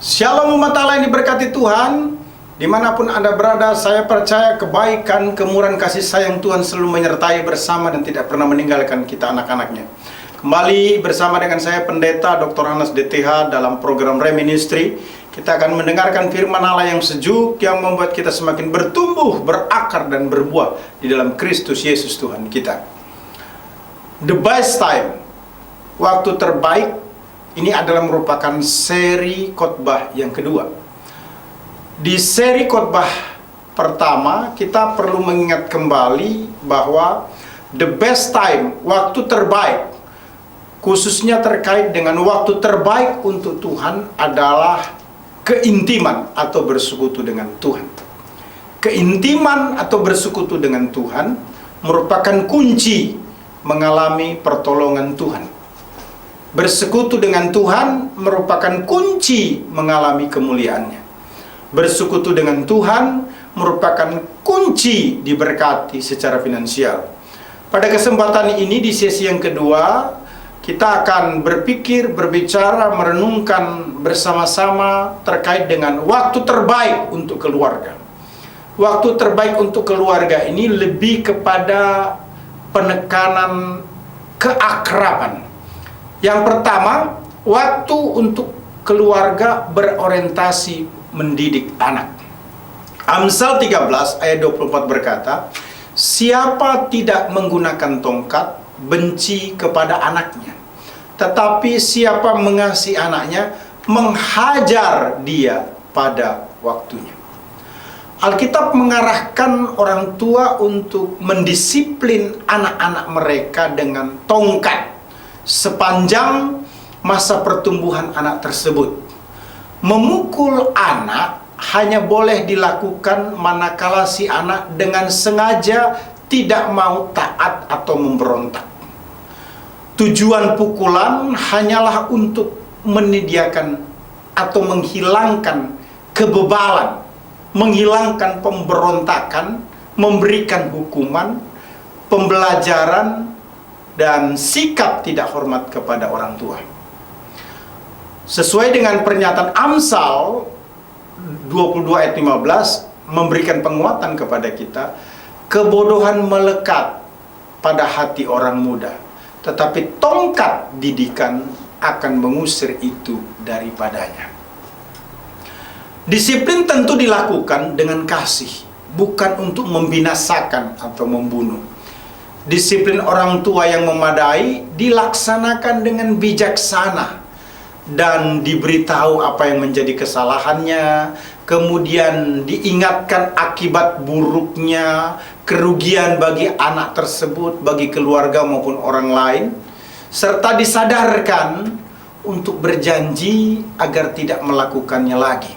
Shalom umat Allah yang diberkati Tuhan. Dimanapun Anda berada, saya percaya kebaikan, kemurahan kasih sayang Tuhan selalu menyertai bersama dan tidak pernah meninggalkan kita anak-anaknya. Kembali bersama dengan saya Pendeta Dr. Hanas DTH dalam program Re-Ministry. Kita akan mendengarkan firman Allah yang sejuk, yang membuat kita semakin bertumbuh, berakar dan berbuah di dalam Kristus Yesus Tuhan kita. The best time, waktu terbaik. Ini adalah merupakan seri khotbah yang kedua. Di seri khotbah pertama, kita perlu mengingat kembali bahwa the best time, waktu terbaik, khususnya terkait dengan waktu terbaik untuk Tuhan adalah keintiman atau bersekutu dengan Tuhan. Keintiman atau bersekutu dengan Tuhan merupakan kunci mengalami pertolongan Tuhan. Bersekutu dengan Tuhan merupakan kunci mengalami kemuliaannya. Bersekutu dengan Tuhan merupakan kunci diberkati secara finansial. Pada kesempatan ini di sesi yang kedua, kita akan berpikir, berbicara, merenungkan bersama-sama terkait dengan waktu terbaik untuk keluarga. Waktu terbaik untuk keluarga ini lebih kepada penekanan keakraban. Yang pertama, waktu untuk keluarga berorientasi mendidik anak. Amsal 13 ayat 24 berkata, "Siapa tidak menggunakan tongkat, benci kepada anaknya. Tetapi siapa mengasihi anaknya, menghajar dia pada waktunya." Alkitab mengarahkan orang tua untuk mendisiplin anak-anak mereka dengan tongkat sepanjang masa pertumbuhan anak tersebut. Memukul anak hanya boleh dilakukan manakala si anak dengan sengaja tidak mau taat atau memberontak. Tujuan pukulan hanyalah untuk menyediakan atau menghilangkan kebebalan, menghilangkan pemberontakan, memberikan hukuman, pembelajaran, dan sikap tidak hormat kepada orang tua. Sesuai dengan pernyataan Amsal 22 ayat 15 memberikan penguatan kepada kita, kebodohan melekat pada hati orang muda, tetapi tongkat didikan akan mengusir itu daripadanya. Disiplin tentu dilakukan dengan kasih, bukan untuk membinasakan atau membunuh. Disiplin orang tua yang memadai dilaksanakan dengan bijaksana dan diberitahu apa yang menjadi kesalahannya, kemudian diingatkan akibat buruknya, kerugian bagi anak tersebut, bagi keluarga maupun orang lain, serta disadarkan untuk berjanji agar tidak melakukannya lagi.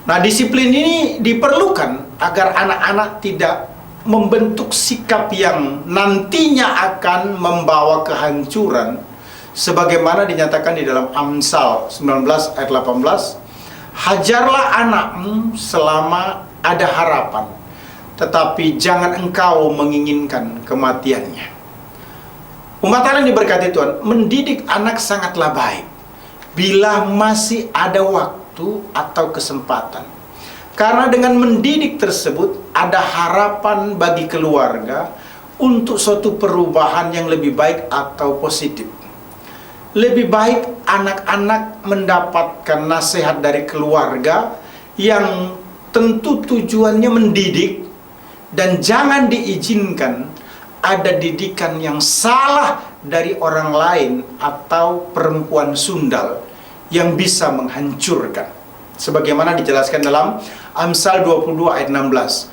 Nah, disiplin ini diperlukan agar anak-anak tidak membentuk sikap yang nantinya akan membawa kehancuran, sebagaimana dinyatakan di dalam Amsal 19 ayat 18, "Hajarlah anakmu selama ada harapan, tetapi jangan engkau menginginkan kematiannya." Umat Allah yang diberkati Tuhan, mendidik anak sangatlah baik bila masih ada waktu atau kesempatan. Karena dengan mendidik tersebut ada harapan bagi keluarga untuk suatu perubahan yang lebih baik atau positif. Lebih baik anak-anak mendapatkan nasihat dari keluarga yang tentu tujuannya mendidik, dan jangan diizinkan ada didikan yang salah dari orang lain atau perempuan sundal yang bisa menghancurkan. Sebagaimana dijelaskan dalam Amsal 22 ayat 16.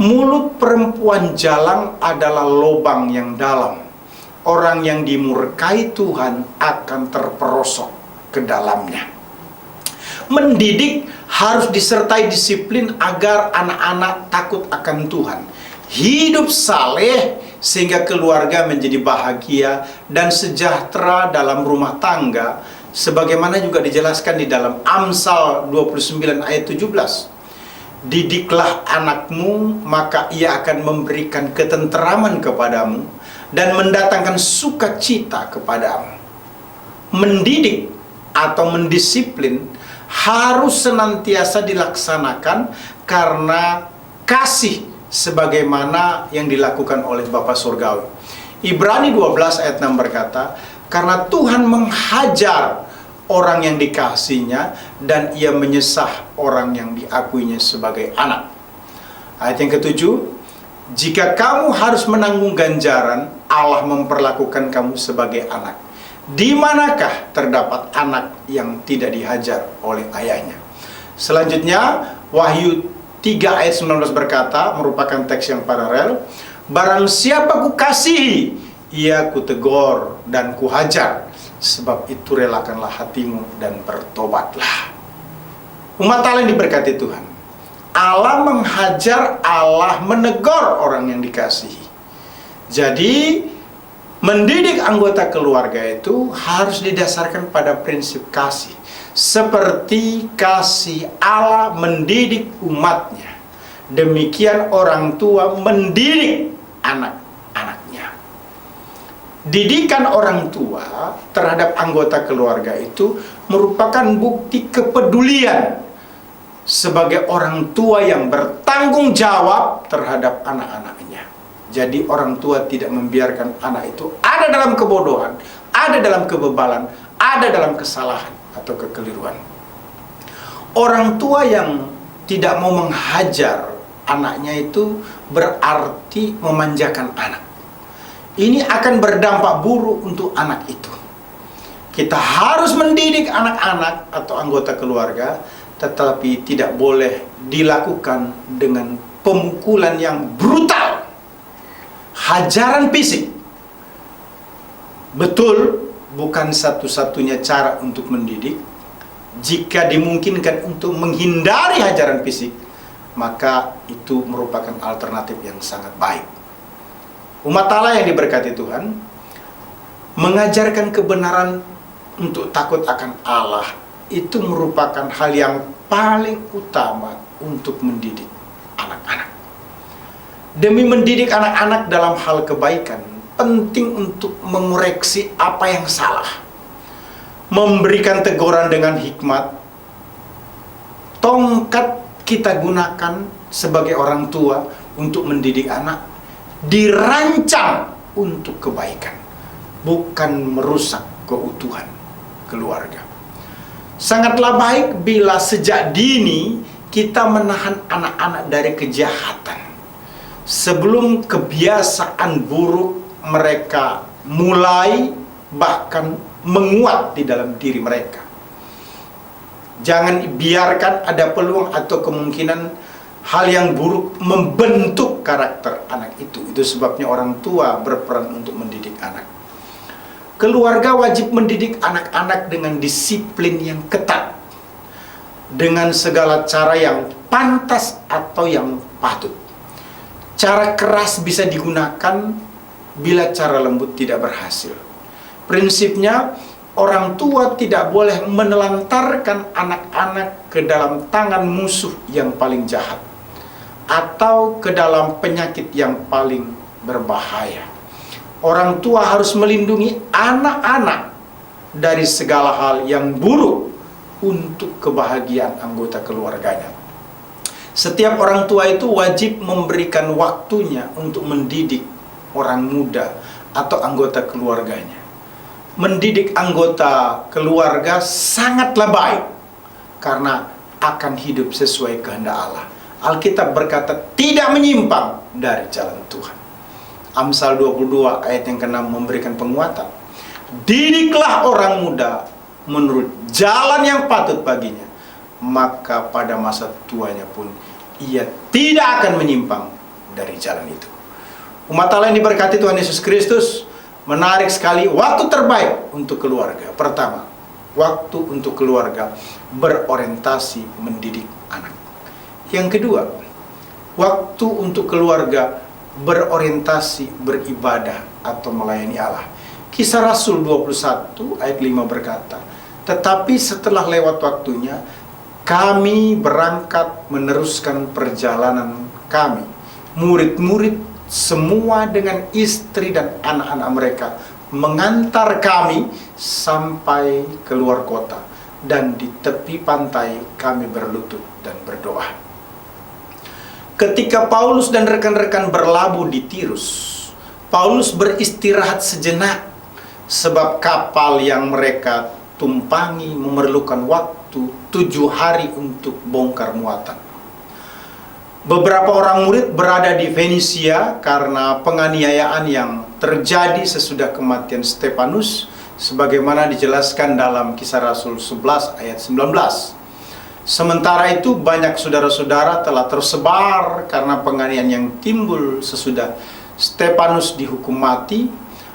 "Mulut perempuan jalang adalah lubang yang dalam. Orang yang dimurkai Tuhan akan terperosok ke dalamnya." Mendidik harus disertai disiplin agar anak-anak takut akan Tuhan, hidup saleh sehingga keluarga menjadi bahagia dan sejahtera dalam rumah tangga, sebagaimana juga dijelaskan di dalam Amsal 29 ayat 17. "Didiklah anakmu, maka ia akan memberikan ketenteraman kepadamu dan mendatangkan sukacita kepadamu." Mendidik atau mendisiplin harus senantiasa dilaksanakan karena kasih sebagaimana yang dilakukan oleh Bapa Surgawi. Ibrani 12 ayat 6 berkata, karena Tuhan menghajar orang yang dikasihinya dan ia menyesah orang yang diakuinya sebagai anak. Ayat yang ketujuh, jika kamu harus menanggung ganjaran, Allah memperlakukan kamu sebagai anak. Di manakah terdapat anak yang tidak dihajar oleh ayahnya? Selanjutnya, Wahyu 3 ayat 19 berkata, merupakan teks yang paralel, barang siapa kukasihi, ia kutegur dan kuhajar, sebab itu relakanlah hatimu dan bertobatlah. Umat Allah yang diberkati Tuhan, Allah menghajar, Allah menegur orang yang dikasihi. Jadi mendidik anggota keluarga itu harus didasarkan pada prinsip kasih, seperti kasih Allah mendidik umatnya. Demikian orang tua mendidik anak-anaknya. Didikan orang tua terhadap anggota keluarga itu merupakan bukti kepedulian sebagai orang tua yang bertanggung jawab terhadap anak-anaknya. Jadi orang tua tidak membiarkan anak itu ada dalam kebodohan, ada dalam kebebalan, ada dalam kesalahan atau kekeliruan. Orang tua yang tidak mau menghajar anaknya itu berarti memanjakan anak. Ini akan berdampak buruk untuk anak itu. Kita harus mendidik anak-anak atau anggota keluarga, tetapi tidak boleh dilakukan dengan pemukulan yang brutal, hajaran fisik. Betul, bukan satu-satunya cara untuk mendidik. Jika dimungkinkan untuk menghindari hajaran fisik, maka itu merupakan alternatif yang sangat baik. Umat Allah yang diberkati Tuhan, mengajarkan kebenaran untuk takut akan Allah itu merupakan hal yang paling utama untuk mendidik anak-anak. Demi mendidik anak-anak dalam hal kebaikan, penting untuk mengoreksi apa yang salah, memberikan teguran dengan hikmat. Tongkat kita gunakan sebagai orang tua untuk mendidik anak dirancang untuk kebaikan, bukan merusak keutuhan keluarga. Sangatlah baik bila sejak dini kita menahan anak-anak dari kejahatan sebelum kebiasaan buruk mereka mulai bahkan menguat di dalam diri mereka. Jangan biarkan ada peluang atau kemungkinan hal yang buruk membentuk karakter anak itu. Itu sebabnya orang tua berperan untuk mendidik anak. Keluarga wajib mendidik anak-anak dengan disiplin yang ketat, dengan segala cara yang pantas atau yang patut. Cara keras bisa digunakan bila cara lembut tidak berhasil. Prinsipnya, orang tua tidak boleh menelantarkan anak-anak ke dalam tangan musuh yang paling jahat atau ke dalam penyakit yang paling berbahaya. Orang tua harus melindungi anak-anak dari segala hal yang buruk untuk kebahagiaan anggota keluarganya. Setiap orang tua itu wajib memberikan waktunya untuk mendidik orang muda atau anggota keluarganya. Mendidik anggota keluarga sangatlah baik karena akan hidup sesuai kehendak Allah. Alkitab berkata tidak menyimpang dari jalan Tuhan. Amsal 22 ayat yang ke-6 memberikan penguatan. Didiklah orang muda menurut jalan yang patut baginya, maka pada masa tuanya pun ia tidak akan menyimpang dari jalan itu. Umat Allah yang diberkati Tuhan Yesus Kristus, menarik sekali waktu terbaik untuk keluarga. Pertama, waktu untuk keluarga berorientasi mendidik anak. Yang kedua, waktu untuk keluarga berorientasi beribadah atau melayani Allah. Kisah Rasul 21 ayat 5 berkata, tetapi setelah lewat waktunya, kami berangkat meneruskan perjalanan kami. Murid-murid semua dengan istri dan anak-anak mereka mengantar kami sampai keluar kota, dan di tepi pantai kami berlutut dan berdoa. Ketika Paulus dan rekan-rekan berlabuh di Tirus, Paulus beristirahat sejenak, sebab kapal yang mereka tumpangi memerlukan waktu 7 hari untuk bongkar muatan. Beberapa orang murid berada di Fenisia karena penganiayaan yang terjadi sesudah kematian Stefanus, sebagaimana dijelaskan dalam Kisah Rasul 11 ayat 19. Sementara itu banyak saudara-saudara telah tersebar karena penganiayaan yang timbul sesudah Stefanus dihukum mati.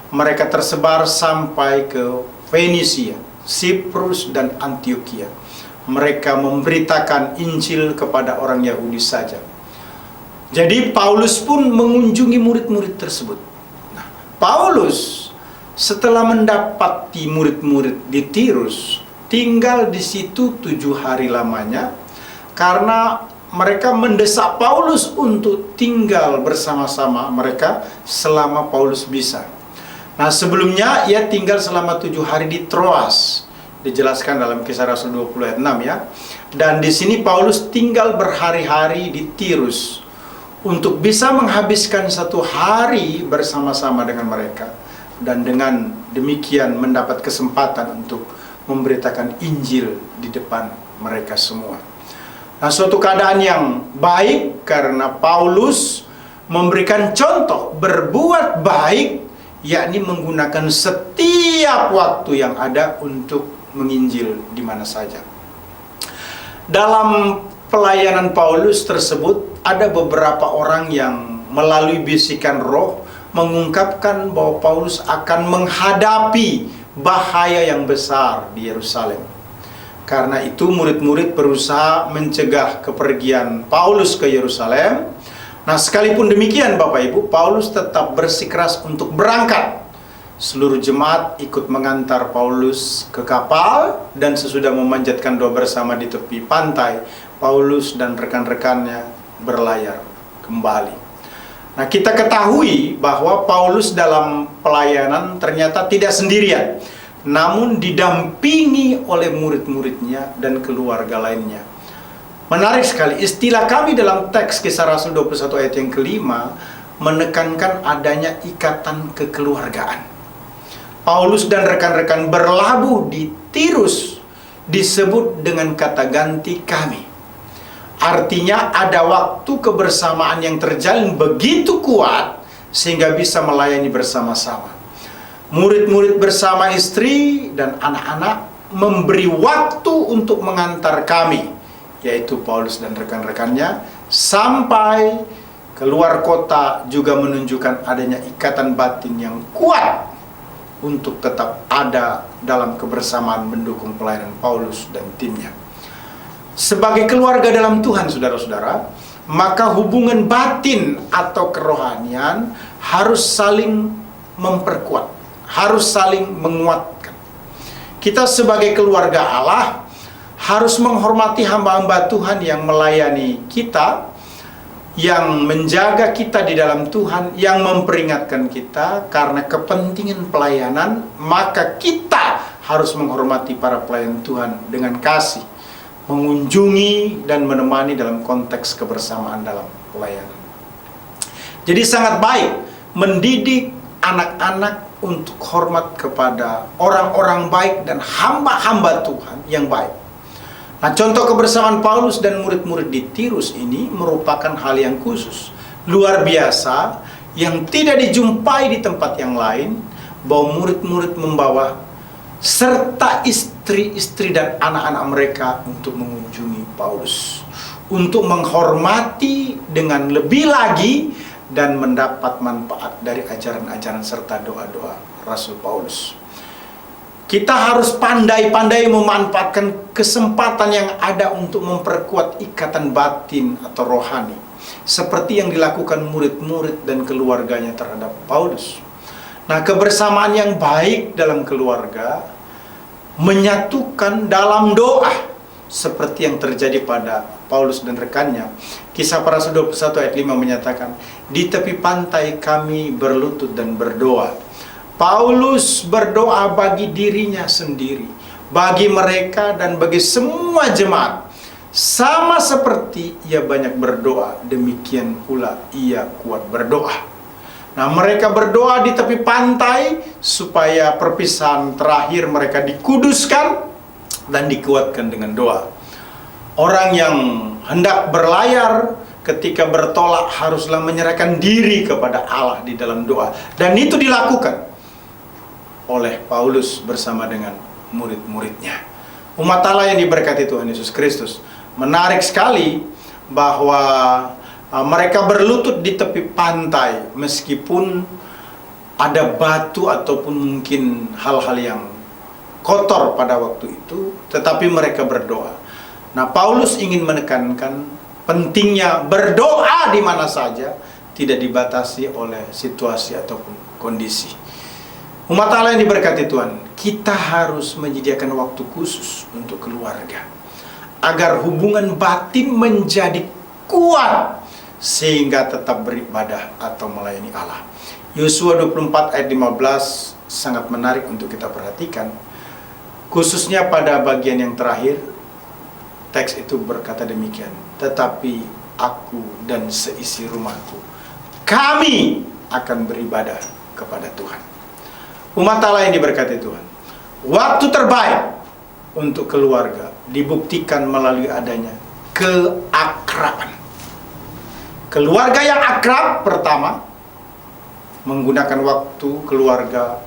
Mereka tersebar sampai ke Fenisia, Siprus, dan Antioquia. Mereka memberitakan Injil kepada orang Yahudi saja. Jadi Paulus pun mengunjungi murid-murid tersebut. Nah, Paulus setelah mendapati murid-murid di Tirus, tinggal di situ 7 hari lamanya, karena mereka mendesak Paulus untuk tinggal bersama-sama mereka selama Paulus bisa. Nah, sebelumnya ia tinggal selama 7 hari di Troas, dijelaskan dalam Kisah Rasul 20 ayat 6 ya. Dan di sini Paulus tinggal berhari-hari di Tirus untuk bisa menghabiskan 1 hari bersama-sama dengan mereka, dan dengan demikian mendapat kesempatan untuk memberitakan Injil di depan mereka semua. Nah, suatu keadaan yang baik karena Paulus memberikan contoh berbuat baik, yakni menggunakan setiap waktu yang ada untuk menginjil di mana saja. Dalam pelayanan Paulus tersebut ada beberapa orang yang melalui bisikan roh mengungkapkan bahwa Paulus akan menghadapi bahaya yang besar di Yerusalem. Karena itu murid-murid berusaha mencegah kepergian Paulus ke Yerusalem. Nah, sekalipun demikian Bapak Ibu, Paulus tetap bersikeras untuk berangkat. Seluruh jemaat ikut mengantar Paulus ke kapal, dan sesudah memanjatkan doa bersama di tepi pantai, Paulus dan rekan-rekannya berlayar kembali. Nah, kita ketahui bahwa Paulus dalam pelayanan ternyata tidak sendirian, namun didampingi oleh murid-muridnya dan keluarga lainnya. Menarik sekali, istilah kami dalam teks Kisah Rasul 21 ayat yang kelima menekankan adanya ikatan kekeluargaan. Paulus dan rekan-rekan berlabuh di Tirus disebut dengan kata ganti kami. Artinya ada waktu kebersamaan yang terjalin begitu kuat sehingga bisa melayani bersama-sama. Murid-murid bersama istri dan anak-anak memberi waktu untuk mengantar kami, yaitu Paulus dan rekan-rekannya, sampai keluar kota, juga menunjukkan adanya ikatan batin yang kuat untuk tetap ada dalam kebersamaan mendukung pelayanan Paulus dan timnya. Sebagai keluarga dalam Tuhan, saudara-saudara, maka hubungan batin atau kerohanian harus saling memperkuat, harus saling menguatkan. Kita sebagai keluarga Allah harus menghormati hamba-hamba Tuhan yang melayani kita, yang menjaga kita di dalam Tuhan, yang memperingatkan kita karena kepentingan pelayanan. Maka kita harus menghormati para pelayan Tuhan dengan kasih, mengunjungi dan menemani dalam konteks kebersamaan dalam pelayanan. Jadi sangat baik mendidik anak-anak untuk hormat kepada orang-orang baik dan hamba-hamba Tuhan yang baik. Nah, contoh kebersamaan Paulus dan murid-murid di Tirus ini merupakan hal yang khusus, luar biasa, yang tidak dijumpai di tempat yang lain, bahwa murid-murid membawa serta istri-istri dan anak-anak mereka untuk mengunjungi Paulus, untuk menghormati dengan lebih lagi dan mendapat manfaat dari ajaran-ajaran serta doa-doa Rasul Paulus. Kita harus pandai-pandai memanfaatkan kesempatan yang ada untuk memperkuat ikatan batin atau rohani, seperti yang dilakukan murid-murid dan keluarganya terhadap Paulus. Nah, kebersamaan yang baik dalam keluarga menyatukan dalam doa, seperti yang terjadi pada Paulus dan rekannya. Kisah Para Rasul 21 ayat 5 menyatakan, di tepi pantai kami berlutut dan berdoa. Paulus berdoa bagi dirinya sendiri, bagi mereka dan bagi semua jemaat. Sama seperti ia banyak berdoa, demikian pula ia kuat berdoa. Nah, mereka berdoa di tepi pantai supaya perpisahan terakhir mereka dikuduskan dan dikuatkan dengan doa. Orang yang hendak berlayar ketika bertolak haruslah menyerahkan diri kepada Allah di dalam doa. Dan itu dilakukan oleh Paulus bersama dengan murid-muridnya. Umat Allah yang diberkati Tuhan Yesus Kristus. Menarik sekali bahwa mereka berlutut di tepi pantai meskipun ada batu ataupun mungkin hal-hal yang kotor pada waktu itu, tetapi mereka berdoa. Nah, Paulus ingin menekankan pentingnya berdoa di mana saja, tidak dibatasi oleh situasi ataupun kondisi. Umat Allah yang diberkati Tuhan, kita harus menyediakan waktu khusus untuk keluarga agar hubungan batin menjadi kuat sehingga tetap beribadah atau melayani Allah. Yosua 24 ayat 15 sangat menarik untuk kita perhatikan, khususnya pada bagian yang terakhir. Teks itu berkata demikian, tetapi aku dan seisi rumahku, kami akan beribadah kepada Tuhan. Umat Allah yang diberkati Tuhan, waktu terbaik untuk keluarga dibuktikan melalui adanya keakraban. Keluarga yang akrab, pertama, menggunakan waktu keluarga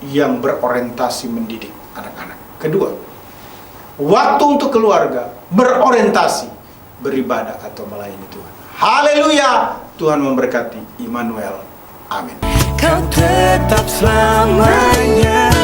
yang berorientasi mendidik anak-anak. Kedua, waktu untuk keluarga berorientasi beribadah atau melayani Tuhan. Haleluya! Tuhan memberkati. Immanuel. Amin. Kau tetap selamanya